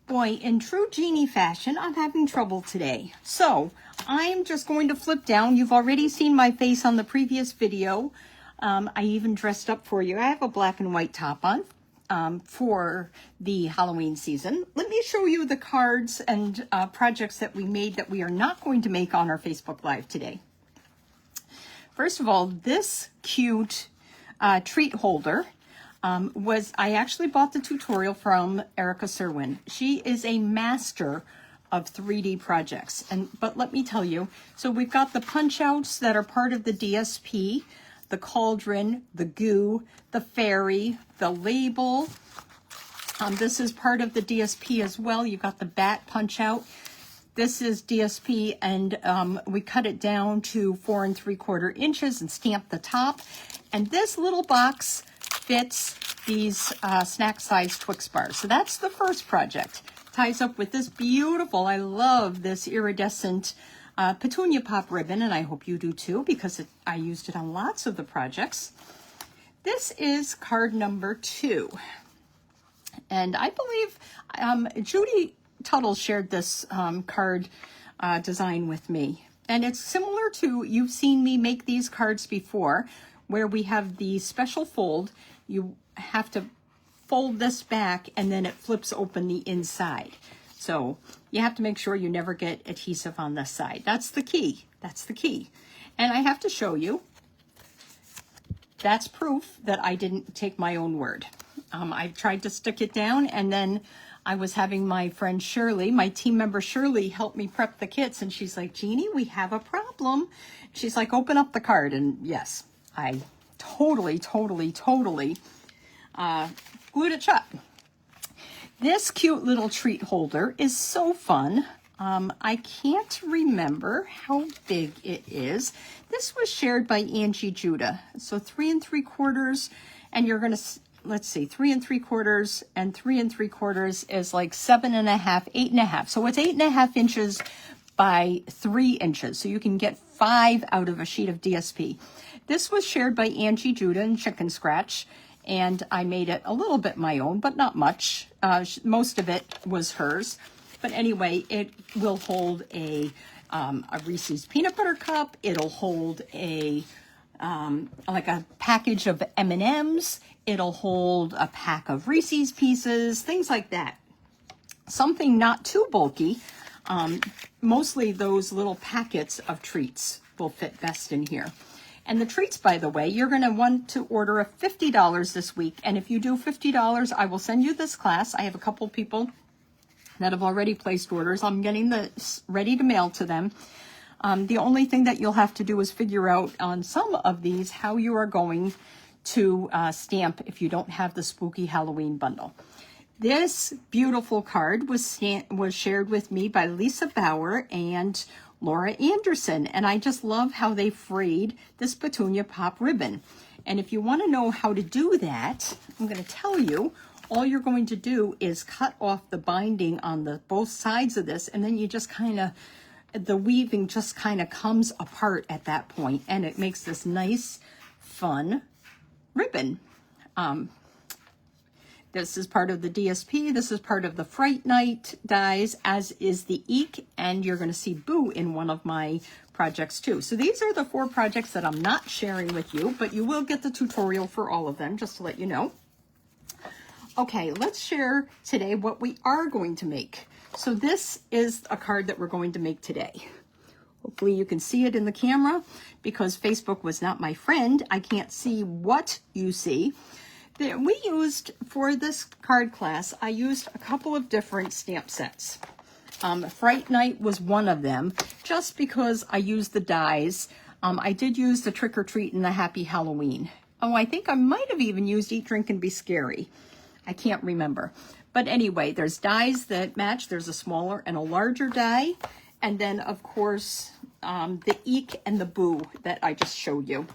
Boy, in true Genie fashion, I'm having trouble today. So I'm just going to flip down. You've already seen my face on the previous video. I even dressed up for you. I have a black and white top on for the Halloween season. Let me show you the cards and projects that we made that we are not going to make on our Facebook Live today. First of all, this cute treat holder I actually bought the tutorial from Erica Serwin. She is a master of 3D projects. But let me tell you, so we've got the punch outs that are part of the DSP, the cauldron, the goo, the fairy, the label. This is part of the DSP as well. You've got the bat punch out. This is DSP, and we cut it down to 4 3/4 inches and stamped the top. And this little box fits these snack-sized Twix bars. So that's the first project. Ties up with this beautiful, I love this iridescent petunia pop ribbon, and I hope you do too, because I used it on lots of the projects. This is card number 2. And I believe Judy Tuttle shared this card design with me. And it's similar to, you've seen me make these cards before, where we have the special fold. You have to fold this back and then it flips open the inside. So you have to make sure you never get adhesive on this side. That's the key. That's the key. And I have to show you, that's proof that I didn't take my own word. I tried to stick it down, and then I was having my friend Shirley, my team member Shirley, help me prep the kits, and she's like, Jeannie, we have a problem. She's like, open up the card. And yes, I totally glued it shut. This cute little treat holder is so fun. I can't remember how big it is. This was shared by Angie Judah. So 3 3/4, and you're gonna, let's see, 3 3/4 and 3 3/4 is like 7.5, 8.5. So it's 8.5 inches by 3 inches. So you can get 5 out of a sheet of DSP. This was shared by Angie Judah and Chicken Scratch, and I made it a little bit my own, but not much. Most of it was hers. But anyway, it will hold a Reese's peanut butter cup. It'll hold a like a package of M&Ms. It'll hold a pack of Reese's Pieces, things like that. Something not too bulky. Mostly those little packets of treats will fit best in here. And the treats, by the way, you're going to want to order a $50 this week. And if you do $50, I will send you this class. I have a couple people that have already placed orders. I'm getting this ready to mail to them. The only thing that you'll have to do is figure out on some of these how you are going to stamp if you don't have the spooky Halloween bundle. This beautiful card was shared with me by Lisa Bauer and Laura Anderson, and I just love how they frayed this petunia pop ribbon. And if you want to know how to do that, I'm going to tell you. All you're going to do is cut off the binding on the both sides of this, and then you just kind of, the weaving just kind of comes apart at that point, and it makes this nice, fun ribbon. This is part of the DSP. This is part of the Fright Night dies, as is the Eek, and you're going to see Boo in one of my projects too. So these are the 4 projects that I'm not sharing with you, but you will get the tutorial for all of them, just to let you know. Okay, let's share today what we are going to make. So this is a card that we're going to make today. Hopefully you can see it in the camera, because Facebook was not my friend. I can't see what you see. We used, for this card class, I used a couple of different stamp sets. Fright Night was one of them, just because I used the dies. I did use the Trick or Treat and the Happy Halloween. Oh, I think I might have even used Eat, Drink, and Be Scary. I can't remember. But anyway, there's dies that match. There's a smaller and a larger die. And then, of course, the Eek and the Boo that I just showed you.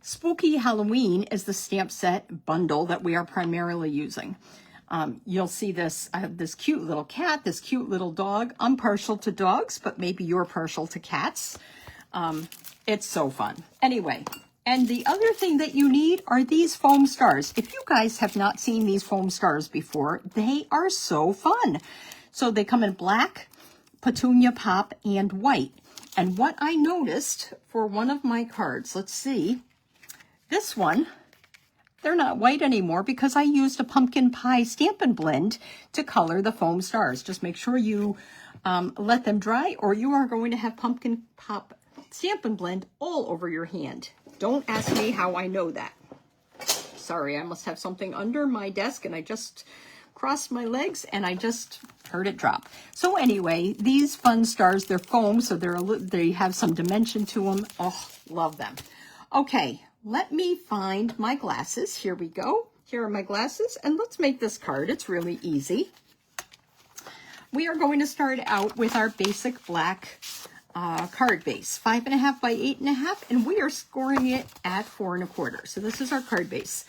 Spooky Halloween is the stamp set bundle that we are primarily using. You'll see this, I have this cute little cat, this cute little dog. I'm partial to dogs, but maybe you're partial to cats. It's so fun. Anyway, And the other thing that you need are these foam stars. If you guys have not seen these foam stars before, they are so fun. So they come in black, petunia pop, and white. And what I noticed for one of my cards, let's see, this one, they're not white anymore because I used a pumpkin pie Stampin' Blend to color the foam stars. Just make sure you let them dry, or you are going to have pumpkin pop Stampin' Blend all over your hand. Don't ask me how I know that. Sorry, I must have something under my desk and I just crossed my legs and I just heard it drop. So anyway, these fun stars, they're foam, so they have some dimension to them. Oh, love them. Okay, let me find my glasses. Here we go. Here are my glasses, and let's make this card. It's really easy. We are going to start out with our basic black card base, 5.5 by 8.5, and we are scoring it at 4 1/4. So this is our card base.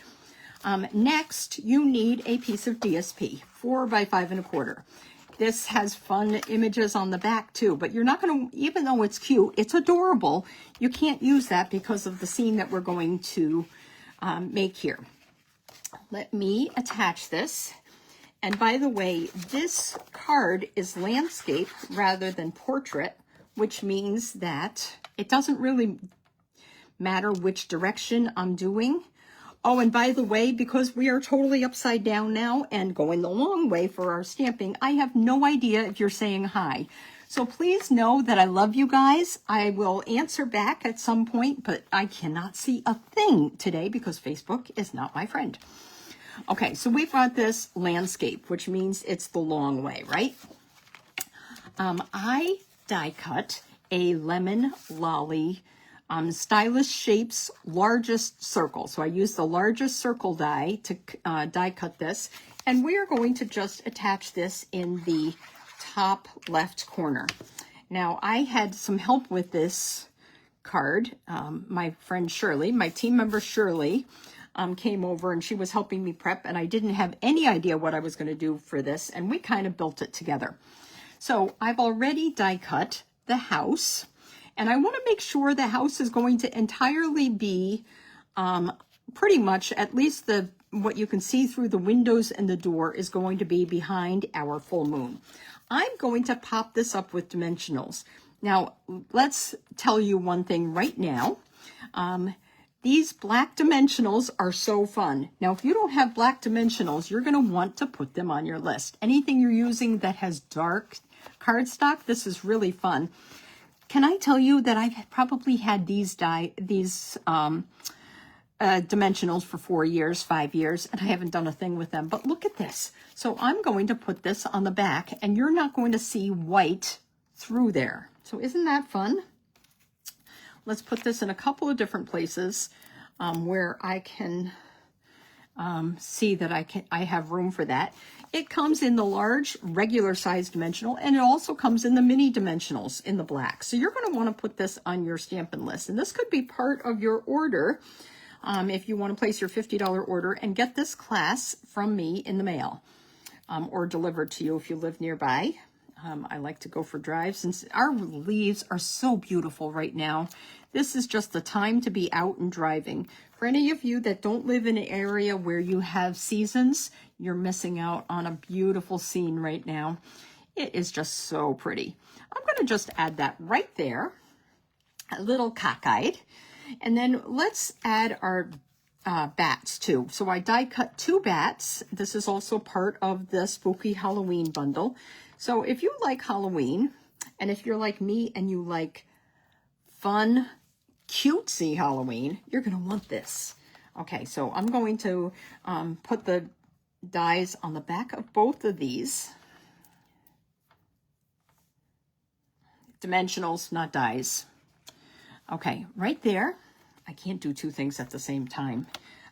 Next, you need a piece of DSP, 4 by 5 1/4. This has fun images on the back too, but you're not going to, even though it's cute, it's adorable, you can't use that because of the scene that we're going to make here. Let me attach this. And by the way, this card is landscape rather than portrait, which means that it doesn't really matter which direction I'm doing. Oh, and by the way, because we are totally upside down now and going the long way for our stamping, I have no idea if you're saying hi. So please know that I love you guys. I will answer back at some point, but I cannot see a thing today because Facebook is not my friend. Okay, so we've got this landscape, which means it's the long way, right? I die cut a lemon lolly Stylish Shapes largest circle. So I used the largest circle die to die cut this, and we are going to just attach this in the top left corner. Now I had some help with this card. My friend Shirley, my team member Shirley, came over and she was helping me prep, and I didn't have any idea what I was going to do for this, and we kind of built it together. So I've already die cut the house, and I want to make sure the house is going to entirely be pretty much, at least what you can see through the windows and the door is going to be behind our full moon. I'm going to pop this up with dimensionals. Now, let's tell you one thing right now. These black dimensionals are so fun. Now, if you don't have black dimensionals, you're going to want to put them on your list. Anything you're using that has dark cardstock, this is really fun. Can I tell you that I've probably had these dimensionals for 4 years, 5 years, and I haven't done a thing with them. But look at this. So I'm going to put this on the back, and you're not going to see white through there. So isn't that fun? Let's put this in a couple of different places where I can see that I have room for that. It comes in the large regular size dimensional, and it also comes in the mini dimensionals in the black. So you're going to want to put this on your Stampin' List, and this could be part of your order if you want to place your $50 order and get this class from me in the mail or delivered to you if you live nearby. I like to go for drives since our leaves are so beautiful right now. This is just the time to be out and driving. For any of you that don't live in an area where you have seasons, you're missing out on a beautiful scene right now. It is just so pretty. I'm going to just add that right there, a little cockeyed. And then let's add our bats too. So I die cut 2 bats. This is also part of the Spooky Halloween bundle. So if you like Halloween, and if you're like me and you like fun, cutesy Halloween, you're going to want this. Okay, so I'm going to put the dies on the back of both of these. Dimensionals, not dies. Okay, right there. I can't do 2 things at the same time.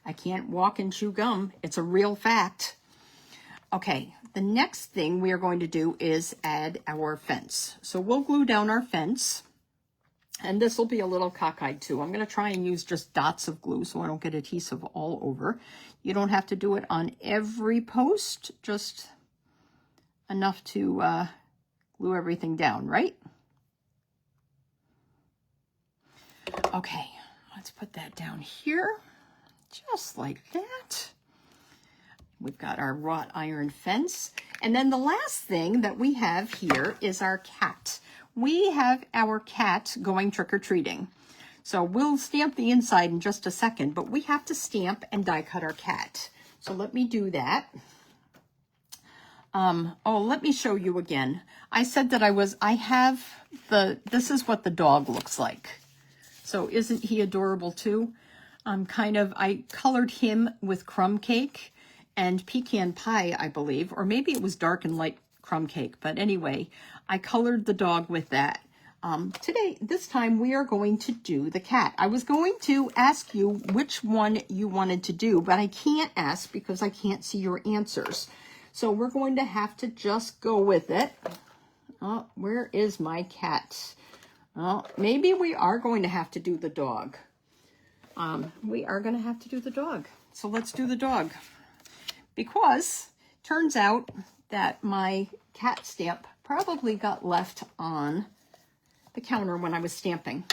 I can't walk and chew gum. It's a real fact. Okay, the next thing we are going to do is add our fence. So we'll glue down our fence, and this will be a little cockeyed too. I'm going to try and use just dots of glue so I don't get adhesive all over. You don't have to do it on every post, just enough to glue everything down, right? Okay, let's put that down here, just like that. We've got our wrought iron fence. And then the last thing that we have here is our cat. We have our cat going trick-or-treating. So we'll stamp the inside in just a second, but we have to stamp and die cut our cat. So let me do that. Let me show you again. I said that this is what the dog looks like. So isn't he adorable too? I colored him with crumb cake and pecan pie, I believe, or maybe it was dark and light crumb cake. But anyway, I colored the dog with that. This time we are going to do the cat. I was going to ask you which one you wanted to do, but I can't ask because I can't see your answers. So we're going to have to just go with it. Oh, where is my cat? Oh, maybe we are going to have to do the dog. We are going to have to do the dog. So let's do the dog. Because turns out that my cat stamp probably got left on the counter when I was stamping.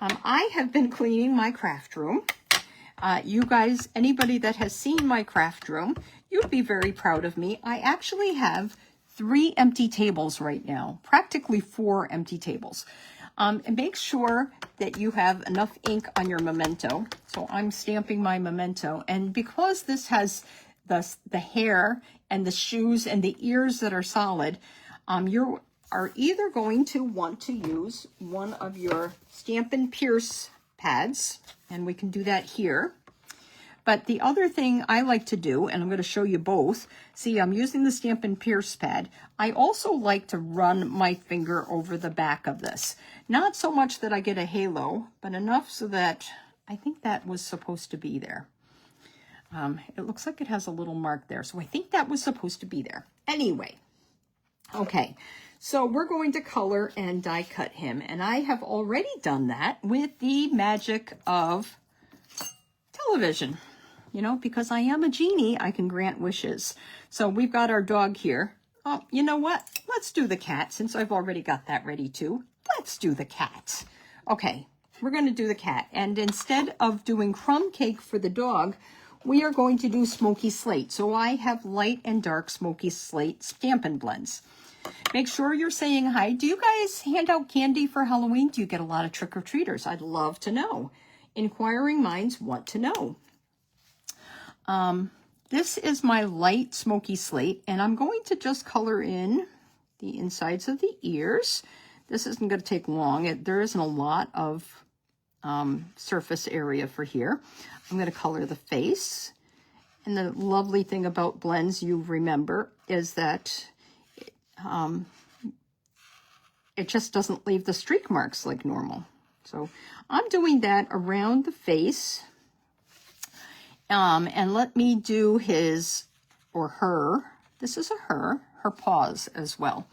I have been cleaning my craft room. You guys, anybody that has seen my craft room, you'd be very proud of me. I actually have 3 empty tables right now, practically 4 empty tables. And make sure that you have enough ink on your memento. So I'm stamping my memento. And because this has the hair and the shoes and the ears that are solid, you are either going to want to use one of your Stampin' Pierce pads, and we can do that here. But the other thing I like to do, and I'm going to show you both, see, I'm using the Stampin' Pierce pad. I also like to run my finger over the back of this. Not so much that I get a halo, but enough so that I think that was supposed to be there. It looks like it has a little mark there, so I think that was supposed to be there. Anyway, okay, so we're going to color and die cut him, and I have already done that with the magic of television. You know, because I am a genie, I can grant wishes. So we've got our dog here. Oh, you know what? Let's do the cat, since I've already got that ready too. Let's do the cat. Okay, we're going to do the cat. And instead of doing crumb cake for the dog, we are going to do smoky slate. So I have light and dark smoky slate Stampin' Blends. Make sure you're saying hi. Do you guys hand out candy for Halloween? Do you get a lot of trick-or-treaters? I'd love to know. Inquiring minds want to know. This is my light smoky slate, and I'm going to just color in the insides of the ears. This isn't going to take long. There isn't a lot of surface area for here. I'm going to color the face. And the lovely thing about blends, you remember, is that it just doesn't leave the streak marks like normal. So I'm doing that around the face. And let me do his or her. This is a her paws as well.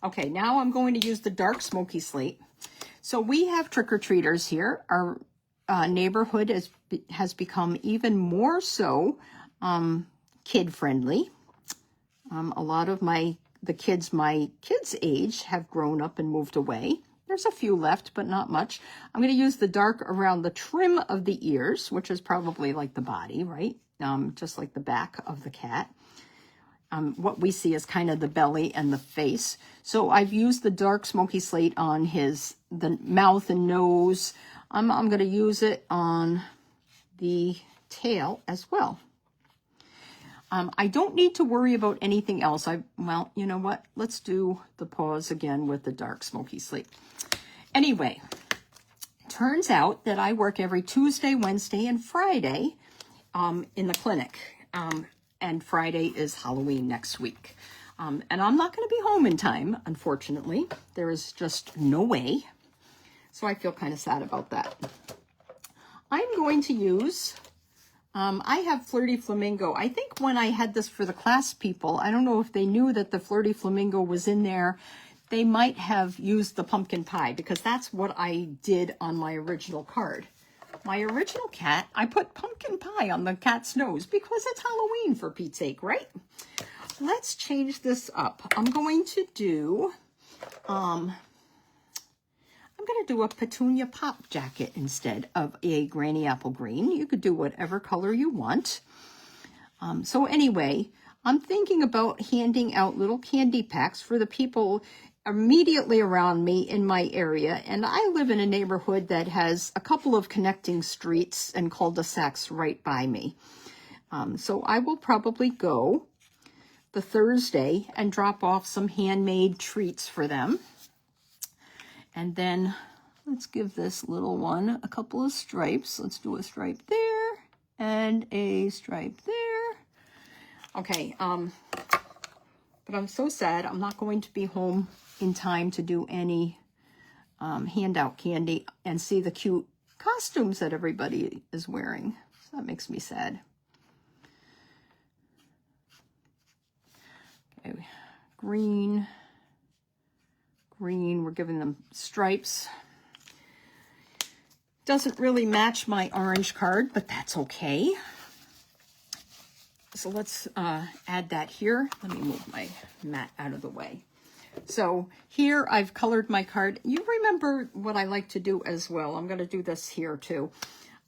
Okay, now I'm going to use the dark smoky slate. So we have trick-or-treaters here. Our neighborhood has become even more so kid-friendly. A lot of the kids my kids' age have grown up and moved away. There's a few left, but not much. I'm going to use the dark around the trim of the ears, which is probably like the body, right? Just like the back of the cat. What we see is kind of the belly and the face. So I've used the dark smoky slate on the mouth and nose. I'm going to use it on the tail as well. I don't need to worry about anything else. Well, you know what? Let's do the paws again with the dark smoky slate. Anyway, turns out that I work every Tuesday, Wednesday, and Friday in the clinic. And Friday is Halloween next week. And I'm not going to be home in time, unfortunately. There is just no way. So I feel kind of sad about that. I'm going to use... I have Flirty Flamingo. I think when I had this for the class people, I don't know if they knew that the Flirty Flamingo was in there. They might have used the pumpkin pie because that's what I did on my original card. My original cat, I put pumpkin pie on the cat's nose because it's Halloween, for Pete's sake, right? Let's change this up. I'm going to I'm going to do a petunia pop jacket instead of a granny apple green. You could do whatever color you want. So anyway, I'm thinking about handing out little candy packs for the people immediately around me in my area. And I live in a neighborhood that has a couple of connecting streets and cul-de-sacs right by me. So I will probably go the Thursday and drop off some handmade treats for them. And then let's give this little one a couple of stripes. Let's do a stripe there and a stripe there. Okay, but I'm so sad I'm not going to be home in time to do any handout candy and see the cute costumes that everybody is wearing. So that makes me sad. Okay, green, we're giving them stripes. Doesn't really match my orange card, but that's okay. So let's add that here. Let me move my mat out of the way. So here I've colored my card. You remember what I like to do as well. I'm going to do this here too.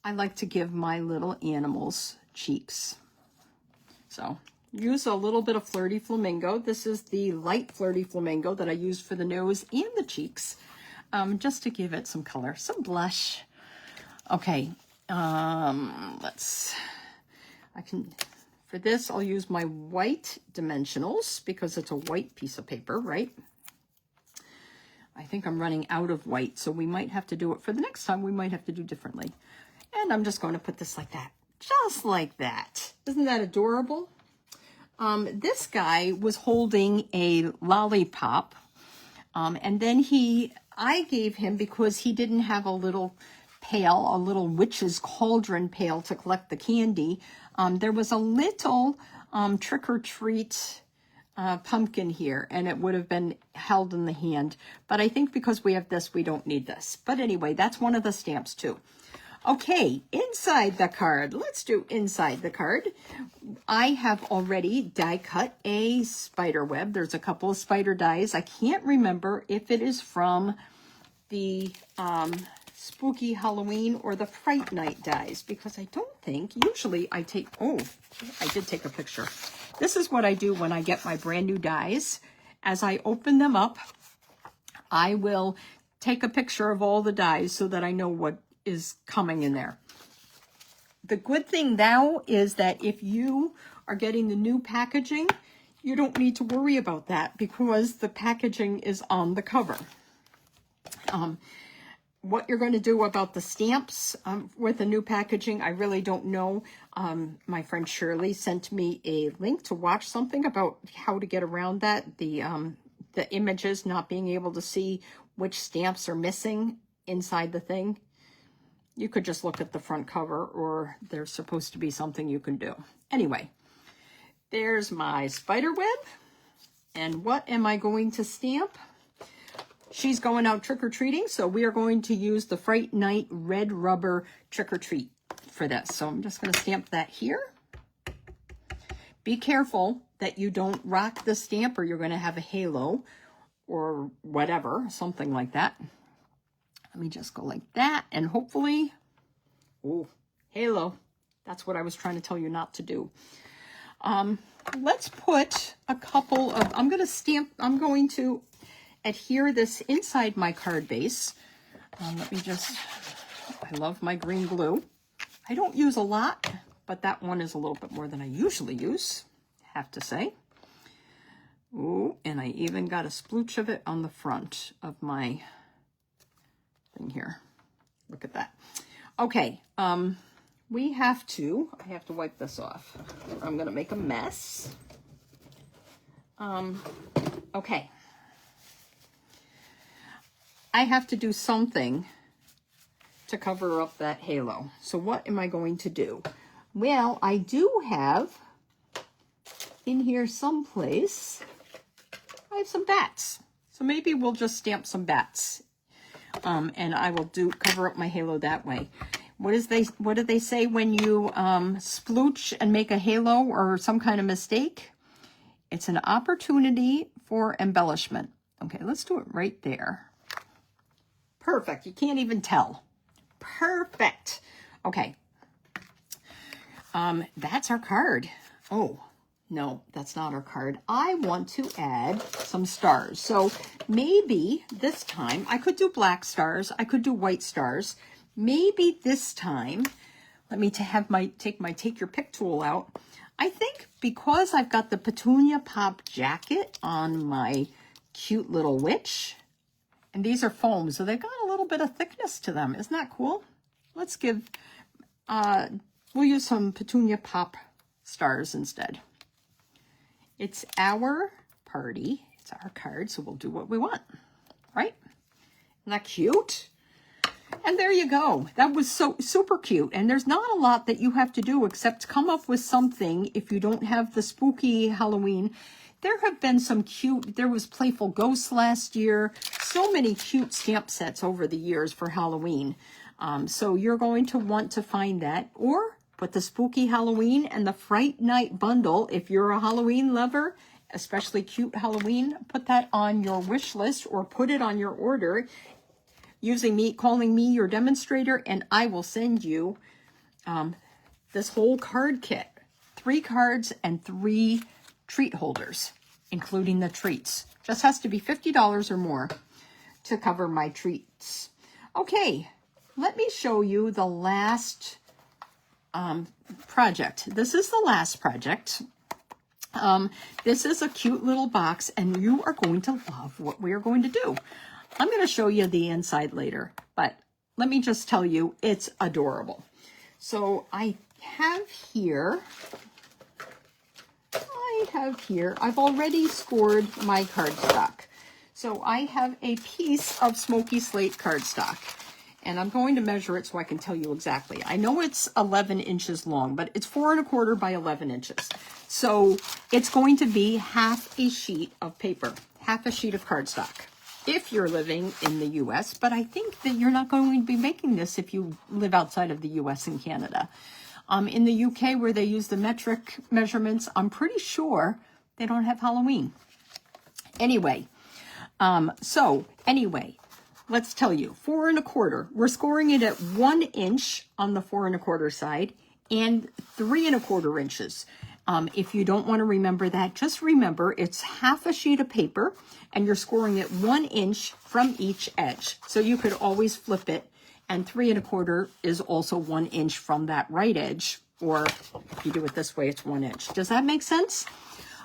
I like to give my little animals cheeks. So use a little bit of Flirty Flamingo. This is the light Flirty Flamingo that I used for the nose and the cheeks, just to give it some color, some blush. Okay, for this, I'll use my white dimensionals because it's a white piece of paper, right? I think I'm running out of white, so we might have to do it for the next time. We might have to do differently. And I'm just going to put this like that, just like that. Isn't that adorable? This guy was holding a lollipop, and then I gave him, because he didn't have a little pail, a little witch's cauldron pail to collect the candy. There was a little trick-or-treat pumpkin here, and it would have been held in the hand. But I think because we have this, we don't need this. But anyway, that's one of the stamps too. Okay, inside the card. Let's do inside the card. I have already die cut a spider web. There's a couple of spider dies. I can't remember if it is from the Spooky Halloween or the Fright Night dies, because I don't think, usually I take, oh, I did take a picture. This is what I do when I get my brand new dies. As I open them up, I will take a picture of all the dies so that I know what is coming in there. The good thing now is that if you are getting the new packaging, you don't need to worry about that because the packaging is on the cover. What you're going to do about the stamps with the new packaging, I really don't know. My friend Shirley sent me a link to watch something about how to get around that. The images, not being able to see which stamps are missing inside the thing. You could just look at the front cover, or there's supposed to be something you can do. Anyway, there's my spider web. And what am I going to stamp? She's going out trick-or-treating, so we are going to use the Fright Night red rubber trick-or-treat for this. So I'm just going to stamp that here. Be careful that you don't rock the stamp or you're going to have a halo or whatever, something like that. Let me just go like that, and hopefully, oh, halo. That's what I was trying to tell you not to do. Let's put a couple of, I'm going to adhere this inside my card base. Let me just, I love my green glue. I don't use a lot, but that one is a little bit more than I usually use, I have to say. Ooh, and I even got a splooch of it on the front of my thing here. Look at that. Okay, I have to wipe this off. I'm gonna make a mess. Okay. I have to do something to cover up that halo. So what am I going to do? Well, I do have in here someplace, I have some bats. So maybe we'll just stamp some bats. And I will cover up my halo that way. What do they say when you splooch and make a halo or some kind of mistake? It's an opportunity for embellishment. Okay, let's do it right there. Perfect. You can't even tell. Perfect. Okay. That's our card. Oh, no, that's not our card. I want to add some stars. So maybe this time I could do black stars. I could do white stars. Maybe this time, let me take my take your pick tool out. I think because I've got the Petunia Pop jacket on my cute little witch, and these are foam, so they've got a little bit of thickness to them. Isn't that cool? Let's give, we'll use some Petunia Pop stars instead. It's our party. It's our card, so we'll do what we want, right? Isn't that cute? And there you go. That was so super cute. And there's not a lot that you have to do except come up with something if you don't have the spooky Halloween. There have been some cute, there was Playful Ghosts last year. So many cute stamp sets over the years for Halloween. So you're going to want to find that, or put the Spooky Halloween and the Fright Night bundle. If you're a Halloween lover, especially cute Halloween, put that on your wish list or put it on your order using me, calling me your demonstrator, and I will send you this whole card kit. 3 cards and 3 treat holders, including the treats. Just has to be $50 or more to cover my treats. Okay, let me show you the last project. This is the last project. This is a cute little box, and you are going to love what we are going to do. I'm going to show you the inside later, but let me just tell you, it's adorable. So I have here, I've already scored my cardstock. So I have a piece of Smoky Slate cardstock, and I'm going to measure it so I can tell you exactly. I know it's 11 inches long, but it's 4 1/4 by 11 inches. So it's going to be half a sheet of paper, half a sheet of cardstock, if you're living in the US, but I think that you're not going to be making this if you live outside of the US and Canada. In the UK, where they use the metric measurements, I'm pretty sure they don't have Halloween. Anyway, let's tell you, 4 1/4. We're scoring it at 1 inch on the 4 1/4 side and 3 1/4 inches. If you don't want to remember that, just remember it's half a sheet of paper and you're scoring it 1 inch from each edge. So you could always flip it, and 3 1/4 is also 1 inch from that right edge, or if you do it this way, it's 1 inch. Does that make sense?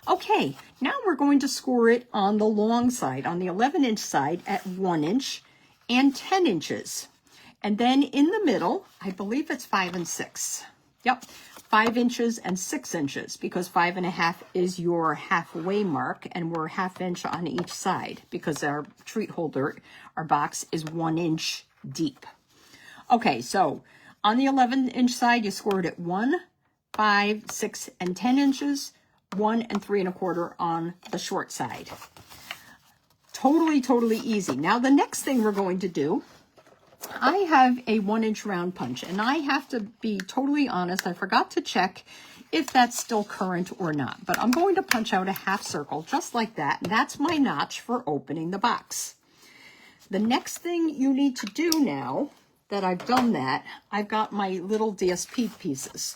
Okay, now we're going to score it on the long side, on the 11-inch side at 1 inch and 10 inches. And then in the middle, I believe it's 5 and 6. Yep. 5 inches and 6 inches, because 5 1/2 is your halfway mark, and we're 1/2 inch on each side because our treat holder, our box, is 1 inch deep. Okay, so on the 11-inch side, you scored at 1, 5, 6, and 10 inches, 1 and 3 1/4 on the short side. Totally easy. Now the next thing we're going to do, I have a 1 inch round punch, and I have to be totally honest, I forgot to check if that's still current or not, but I'm going to punch out a half circle just like that, and that's my notch for opening the box. The next thing you need to do now that I've done that, I've got my little DSP pieces.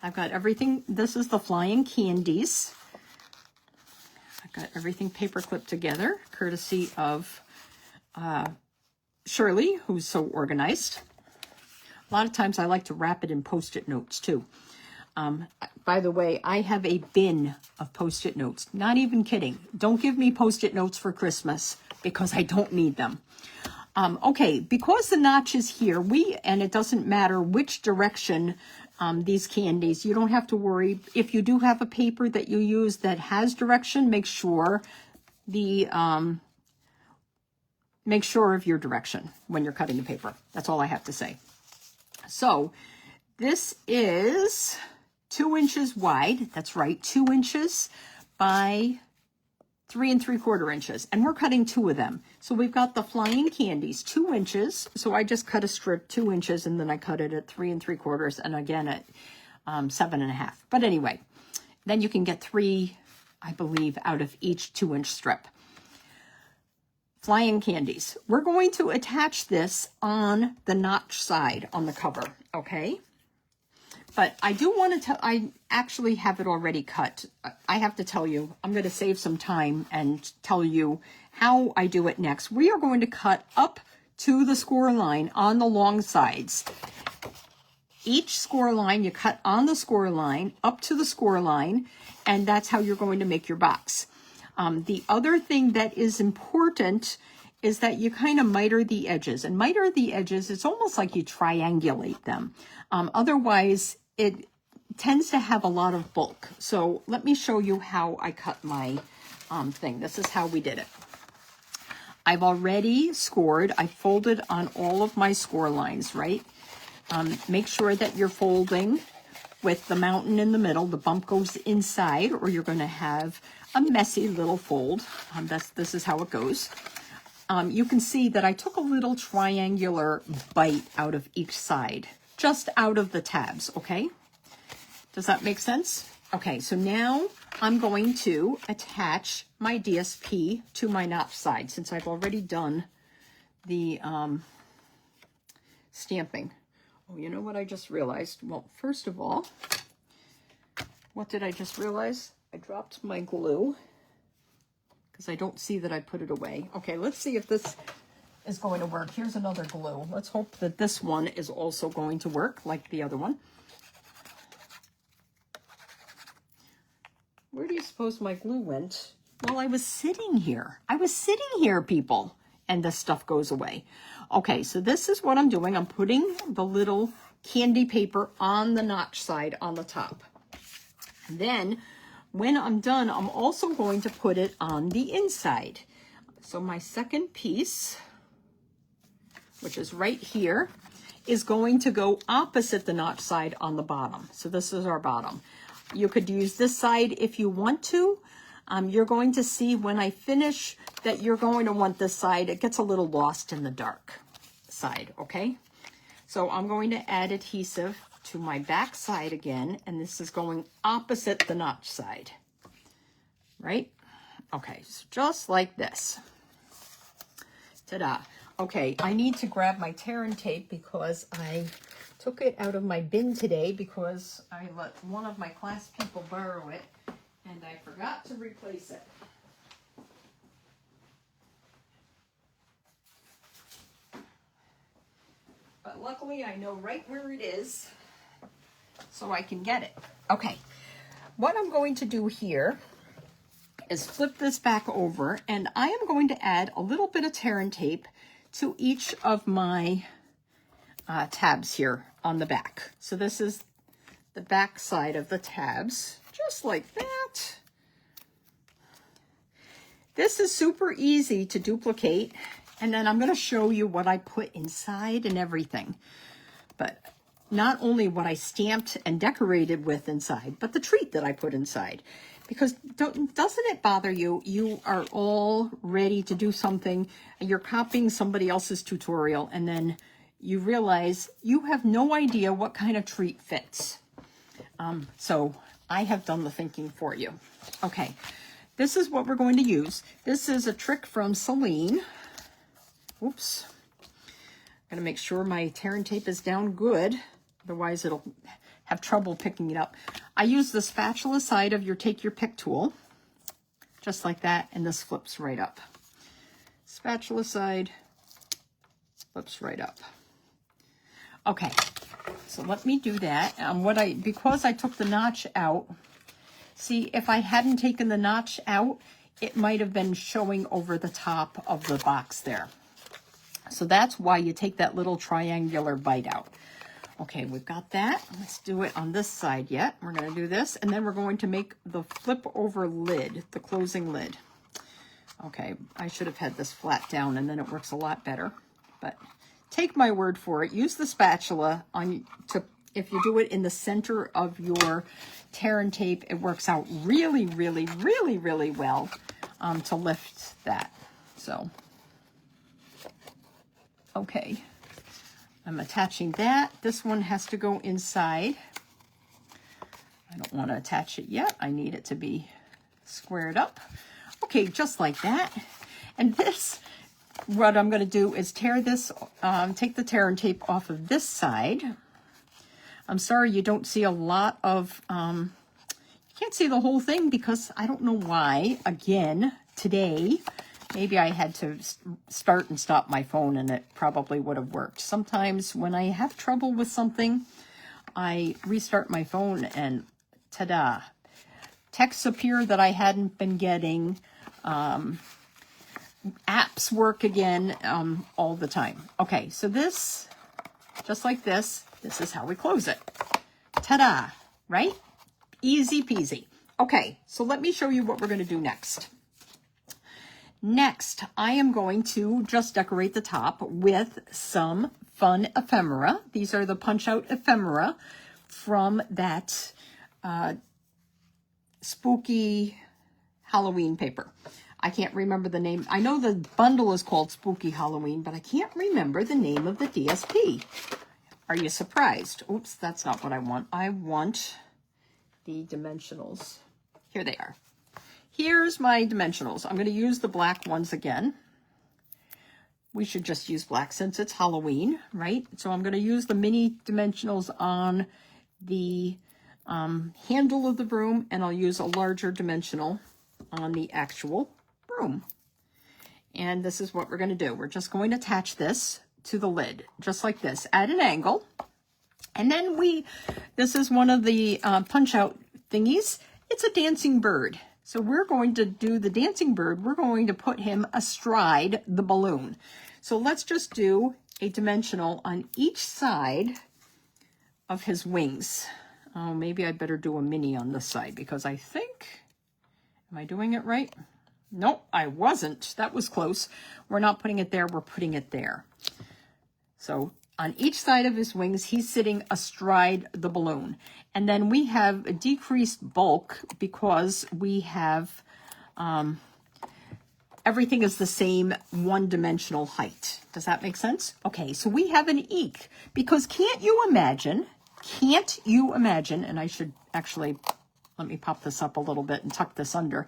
I've got everything. This is the flying candies. I've got everything paper clipped together, courtesy of Shirley, who's so organized. A lot of times I like to wrap it in Post-it notes too. By the way, I have a bin of Post-it notes. Not even kidding. Don't give me Post-it notes for Christmas because I don't need them. Okay, because the notch is here, and it doesn't matter which direction these candies, you don't have to worry. If you do have a paper that you use that has direction, make sure of your direction when you're cutting the paper. That's all I have to say. So this is 2 inches wide. That's right, 2 inches by 3 3/4 inches. And we're cutting 2 of them. So we've got the flying candies, 2 inches. So I just cut a strip 2 inches, and then I cut it at 3 3/4, and again at 7 1/2. But anyway, then you can get 3, I believe, out of each 2 inch strip. flying candies. We're going to attach this on the notch side on the cover, okay? But I do want to tell, I actually have it already cut. I have to tell you, I'm going to save some time and tell you how I do it next. We are going to cut up to the score line on the long sides. Each score line, you cut on the score line, up to the score line, and that's how you're going to make your box. The other thing that is important is that you kind of miter the edges. And miter the edges, it's almost like you triangulate them. Otherwise, it tends to have a lot of bulk. So let me show you how I cut my thing. This is how we did it. I've already scored. I folded on all of my score lines, right? Make sure that you're folding with the mountain in the middle. The bump goes inside, or you're going to have a messy little fold. This is how it goes. You can see that I took a little triangular bite out of each side, just out of the tabs, okay? Does that make sense? Okay, so now I'm going to attach my DSP to my notch side since I've already done the stamping. Oh, you know what I just realized? Well, first of all, what did I just realize? I dropped my glue because I don't see that I put it away. Okay, let's see if this is going to work. Here's another glue. Let's hope that this one is also going to work like the other one. Where do you suppose my glue went? Well, I was sitting here. I was sitting here, people, and this stuff goes away. Okay, so this is what I'm doing. I'm putting the little candy paper on the notch side on the top. Then when I'm done, I'm also going to put it on the inside. So my second piece, which is right here, is going to go opposite the notch side on the bottom. So this is our bottom. You could use this side if you want to. You're going to see when I finish that you're going to want this side. It gets a little lost in the dark side, okay? So I'm going to add adhesive to my back side again, and this is going opposite the notch side, right? Okay, so just like this. Ta-da. Okay, I need to grab my tear and tape because I took it out of my bin today because I let one of my class people borrow it and I forgot to replace it. But luckily I know right where it is so I can get it. Okay, what I'm going to do here is flip this back over, and I am going to add a little bit of tear and tape to each of my tabs here on the back. So this is the back side of the tabs, just like that. This is super easy to duplicate, and then I'm going to show you what I put inside and everything. But not only what I stamped and decorated with inside, but the treat that I put inside. Because doesn't it bother you? You are all ready to do something, and you're copying somebody else's tutorial, and then you realize you have no idea what kind of treat fits. So I have done the thinking for you. Okay, this is what we're going to use. This is a trick from Celine. Oops. I'm gonna make sure my tear and tape is down good. Otherwise it'll have trouble picking it up. I use the spatula side of your take your pick tool, just like that, and this flips right up. Spatula side flips right up. Okay, so let me do that. Because I took the notch out, see, if I hadn't taken the notch out, it might have been showing over the top of the box there. So that's why you take that little triangular bite out. Okay, we've got that. Let's do it on this side yet. We're going to do this, and then we're going to make the flip over lid, the closing lid. Okay, I should have had this flat down, and then it works a lot better. But take my word for it. Use the spatula if you do it in the center of your tear and tape. It works out really, really, really, really well to lift that. So, okay. I'm attaching that. This one has to go inside. I don't want to attach it yet. I need it to be squared up. Okay, just like that. And this what I'm going to do is tear this, take the tear and tape off of this side. I'm sorry you don't see a lot of, you can't see the whole thing because I don't know why. Again, today, maybe I had to start and stop my phone and it probably would have worked. Sometimes when I have trouble with something, I restart my phone and ta-da. Texts appear that I hadn't been getting. Apps work again all the time. Okay, so this, just like this is how we close it. Ta-da, right? Easy peasy. Okay, so let me show you what we're going to do next. Next, I am going to just decorate the top with some fun ephemera. These are the punch-out ephemera from that spooky Halloween paper. I can't remember the name. I know the bundle is called Spooky Halloween, but I can't remember the name of the DSP. Are you surprised? Oops, that's not what I want. I want the dimensionals. Here they are. Here's my dimensionals. I'm going to use the black ones again. We should just use black since it's Halloween, right? So I'm going to use the mini dimensionals on the handle of the broom, and I'll use a larger dimensional on the actual broom. And this is what we're going to do. We're just going to attach this to the lid, just like this, at an angle. And then this is one of the punch-out thingies. It's a dancing bird. So we're going to do the dancing bird. We're going to put him astride the balloon. So let's just do a dimensional on each side of his wings. Oh, maybe I better do a mini on this side because I think, am I doing it right? Nope, I wasn't. That was close. We're not putting it there, we're putting it there. So on each side of his wings, he's sitting astride the balloon. And then we have a decreased bulk because we have, everything is the same one-dimensional height. Does that make sense? Okay, so we have an eek because can't you imagine, and I should actually, let me pop this up a little bit and tuck this under.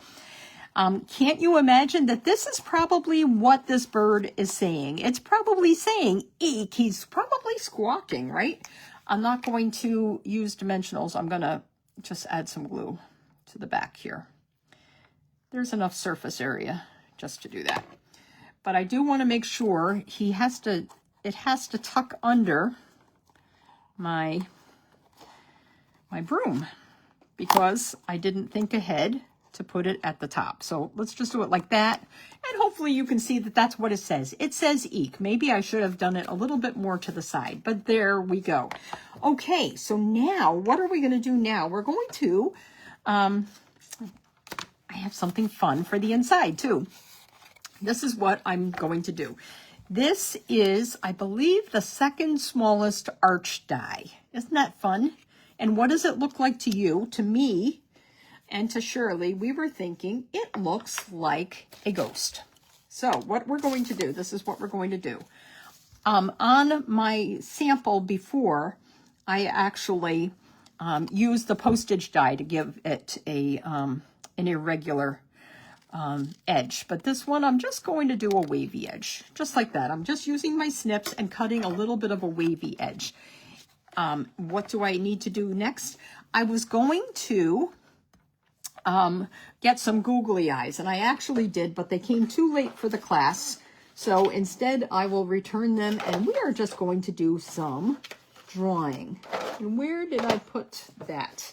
Can't you imagine that this is probably what this bird is saying? It's probably saying eek. He's probably squawking, right? I'm not going to use dimensionals. I'm going to just add some glue to the back here. There's enough surface area just to do that. But I do want to make sure it has to tuck under my broom because I didn't think ahead to put it at the top. So let's just do it like that. And hopefully you can see that that's what it says. It says eek. Maybe I should have done it a little bit more to the side, but there we go. Okay, so now what are we going to do now? We're going to, I have something fun for the inside too. This is what I'm going to do. This is, I believe, the second smallest arch die. Isn't that fun? And what does it look like to you? To me, and to Shirley, we were thinking it looks like a ghost. So what we're going to do, this is what we're going to do. On my sample before, I actually used the postage die to give it an irregular edge. But this one, I'm just going to do a wavy edge, just like that. I'm just using my snips and cutting a little bit of a wavy edge. What do I need to do next? I was going to get some googly eyes, and I actually did, but they came too late for the class. So instead, I will return them, and we are just going to do some drawing. And where did I put that?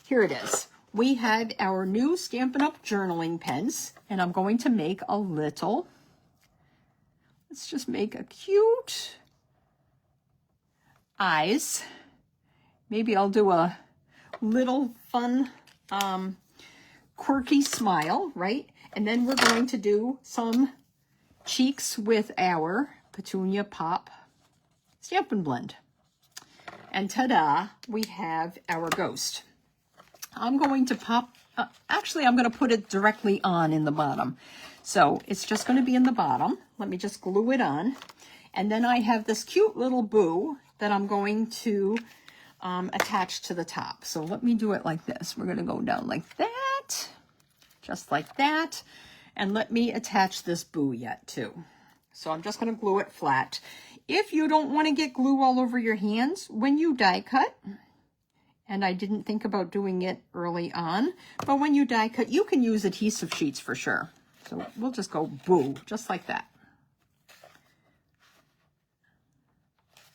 Here it is. We have our new Stampin' Up! Journaling pens, and I'm going to make a little, let's just make a cute eyes. Maybe I'll do a little fun quirky smile, right? And then we're going to do some cheeks with our Petunia Pop Stampin' Blend. And ta-da, we have our ghost. I'm going to pop, actually I'm going to put it directly on in the bottom. So it's just going to be in the bottom. Let me just glue it on. And then I have this cute little boo that I'm going to attach to the top. So let me do it like this. We're going to go down like that, just like that. And let me attach this boo yet too. So I'm just going to glue it flat. If you don't want to get glue all over your hands when you die cut, and I didn't think about doing it early on, but when you die cut, you can use adhesive sheets for sure. So we'll just go boo, just like that.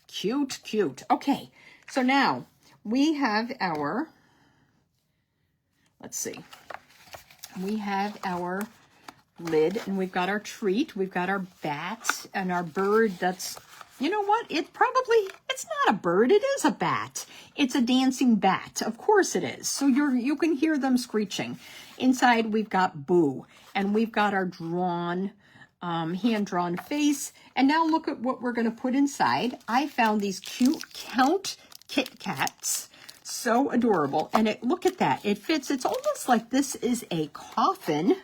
Cute, cute. Okay, so now we have our, let's see, we have our lid, and we've got our treat, we've got our bat and our bird. That's, you know what, it's not a bird, it is a bat. It's a dancing bat, of course it is. So you can hear them screeching. Inside we've got Boo, and we've got our drawn hand-drawn face. And now look at what we're going to put inside. I found these cute Count Kit Kats. So adorable. And look at that. It fits. It's almost like this is a coffin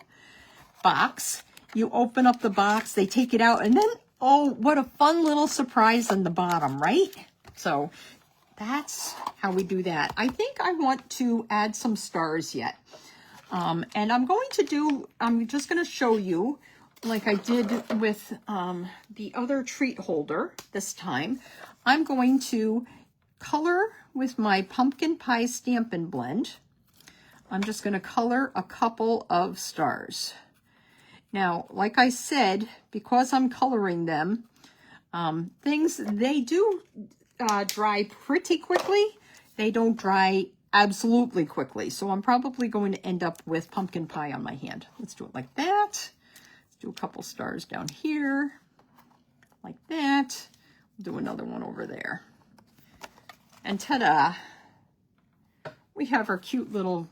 box. You open up the box, they take it out, and then, oh, what a fun little surprise on the bottom, right? So that's how we do that. I think I want to add some stars yet. And I'm just going to show you, like I did with the other treat holder this time. I'm going to color with my pumpkin pie Stampin' Blend. I'm just going to color a couple of stars. Now, like I said, because I'm coloring them, they do dry pretty quickly. They don't dry absolutely quickly. So I'm probably going to end up with pumpkin pie on my hand. Let's do it like that. Let's do a couple stars down here, like that. We'll do another one over there. And ta-da! We have our cute little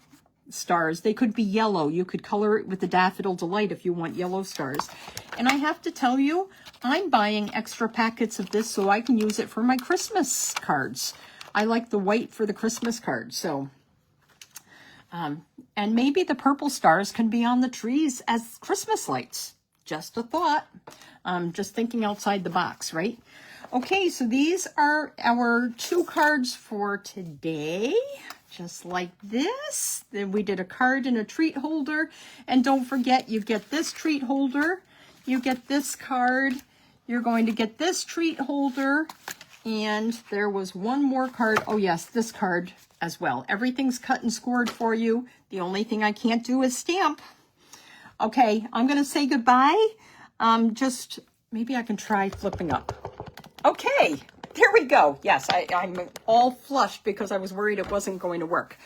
stars. They could be yellow. You could color it with the Daffodil Delight if you want yellow stars. And I have to tell you, I'm buying extra packets of this so I can use it for my Christmas cards. I like the white for the Christmas cards. So, and maybe the purple stars can be on the trees as Christmas lights. Just a thought. Just thinking outside the box, right? Okay, so these are our 2 cards for today. Just like this. Then we did a card and a treat holder. And don't forget, you get this treat holder, you get this card, you're going to get this treat holder, and there was one more card. Oh yes, this card as well. Everything's cut and scored for you. The only thing I can't do is stamp. Okay, I'm going to say goodbye. Maybe I can try flipping up. Okay. There we go. Yes, I'm all flushed because I was worried it wasn't going to work.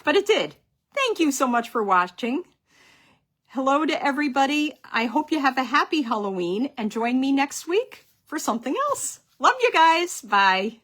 But it did. Thank you so much for watching. Hello to everybody. I hope you have a happy Halloween and join me next week for something else. Love you guys. Bye.